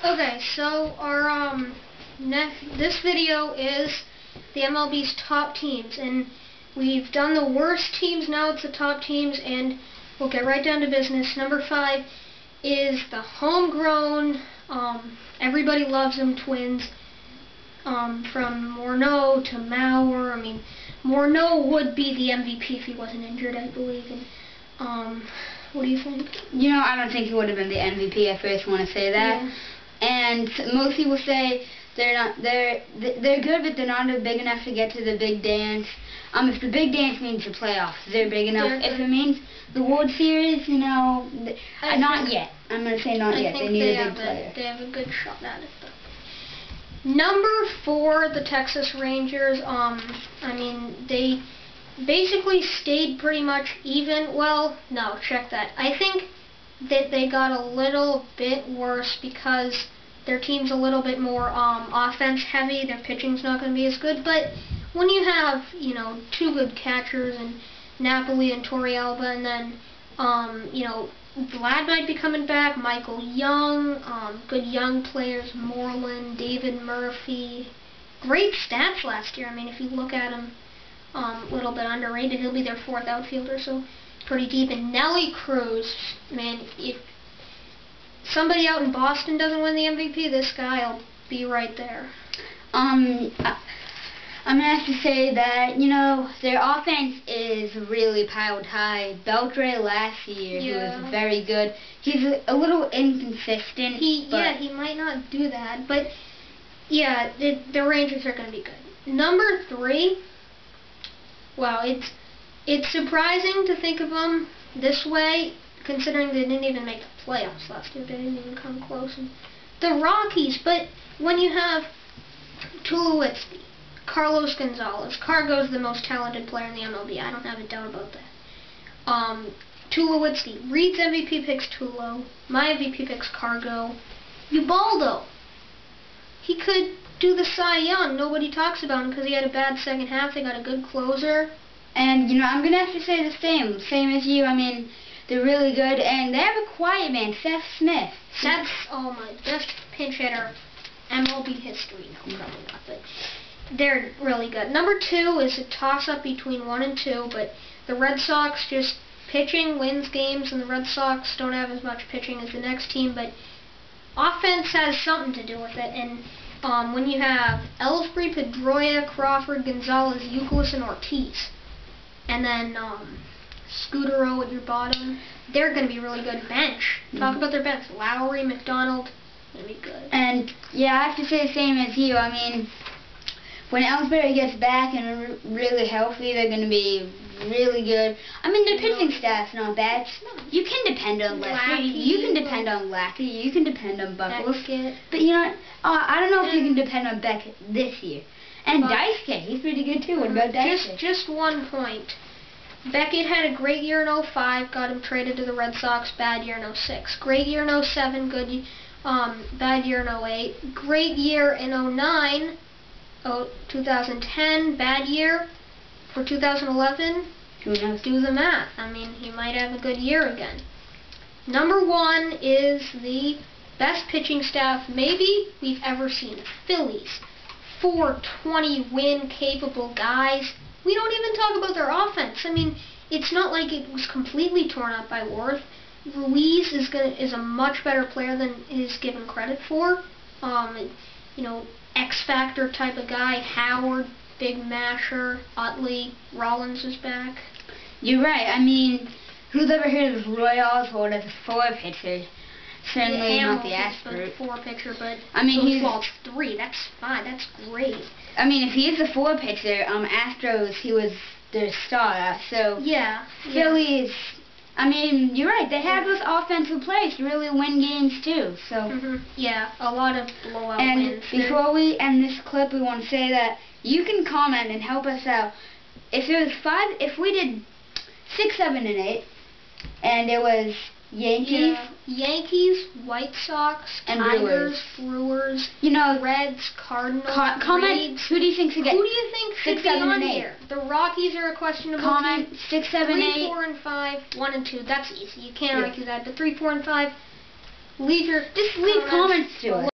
Okay, so our this video is the MLB's top teams, and we've done the worst teams. Now it's the top teams, and we'll get right down to business. Number 5 is the homegrown, everybody loves them Twins. From Morneau to Mauer. I mean, Morneau would be the MVP if he wasn't injured, I believe. And what do you think? You know, I don't think he would have been the MVP. I first want to say that. Yeah. And most people say they're good, but they're not big enough to get to the big dance. If the big dance means the playoffs, they're big enough. If it means the World Series, you know, not yet. I'm going to say not yet. They need a big player. They have a good shot at it, though. Number 4, the Texas Rangers. I mean, they basically stayed pretty much even. Well, no, check that. I think that they got a little bit worse because their team's a little bit more offense heavy. Their pitching's not going to be as good. But when you have, you know, 2 good catchers and Napoli and Torrealba, and then, you know, Vlad might be coming back, Michael Young, good young players, Moreland, David Murphy. Great stats last year. I mean, if you look at him, a little bit underrated. He'll be their 4th outfielder, so pretty deep. And Nelly Cruz, man, if somebody out in Boston doesn't win the MVP, this guy will be right there. I'm going to have to say that, you know, their offense is really piled high. Beltre last year, who was very good. He's a little inconsistent. He might not do that, but yeah, the Rangers are going to be good. Number 3, well, it's surprising to think of them this way, considering they didn't even make the playoffs last year. They didn't even come close. And the Rockies, but when you have Tulowitzki, Carlos Gonzalez. Cargo's the most talented player in the MLB. I don't have a doubt about that. Tulowitzki. Reed's MVP picks Tulo. My MVP picks Cargo. Ubaldo. He could do the Cy Young. Nobody talks about him because he had a bad second half. They got a good closer. And, you know, I'm going to have to say the same as you. I mean, they're really good. And they have a quiet man, Seth Smith. That's, oh my, best pinch hitter MLB history. No, probably not, but they're really good. Number 2 is a toss-up between 1 and 2, but the Red Sox, just pitching wins games, and the Red Sox don't have as much pitching as the next team, but offense has something to do with it. And when you have Ellsbury, Pedroia, Crawford, Gonzalez, Youkilis, and Ortiz, and then Scudero at your bottom, they're going to be really good. Bench. Talk about their bench. Lowry, McDonald, going to be good. And, yeah, I have to say the same as you. I mean, when Ellsbury gets back and really healthy, they're going to be really good. I mean, their pitching staff's not bad. You can depend on Lefty. You can depend on Lackey. You can depend on Buckles. But, you know, I don't know if you can depend on Beckett this year. And Daisuke, he's pretty good, too. What about Daisuke? Just 1 point. Beckett had a great year in 05, got him traded to the Red Sox, bad year in 06. Great year in 07, good, bad year in 08. Great year in 09. 2010, bad year. For 2011, who knows? Do the math. I mean, he might have a good year again. Number 1 is the best pitching staff maybe we've ever seen. The Phillies. 420 win capable guys. We don't even talk about their offense. I mean, it's not like it was completely torn up by Worth. Ruiz is a much better player than he's given credit for. You know, X-Factor type of guy. Howard, big masher. Utley, Rollins is back. You're right. I mean, who's ever heard of Roy Oswald as a 4 pitcher? Certainly not the Astros. 4 pitcher, but I mean, he's 3. That's fine. That's great. I mean, if he is a 4 pitcher, Astros, he was their star. So yeah, Phillies. I mean, you're right. They have those offensive players to really win games too. So yeah, a lot of blowout And wins. before we end this clip, we want to say that you can comment and help us out. If we did 6, 7, and 8, and it was Yankees, White Sox, and Tigers, Brewers, you know, Reds, Cardinals, comment. Who do you think should get? Who do you think 6, 7, and 8? Here? The Rockies are a questionable team. 6, 7, 8. 3, 4, and 5. 1 and 2. That's easy. You can't argue that. But 3, 4, and 5. leave your Just leave comments to it.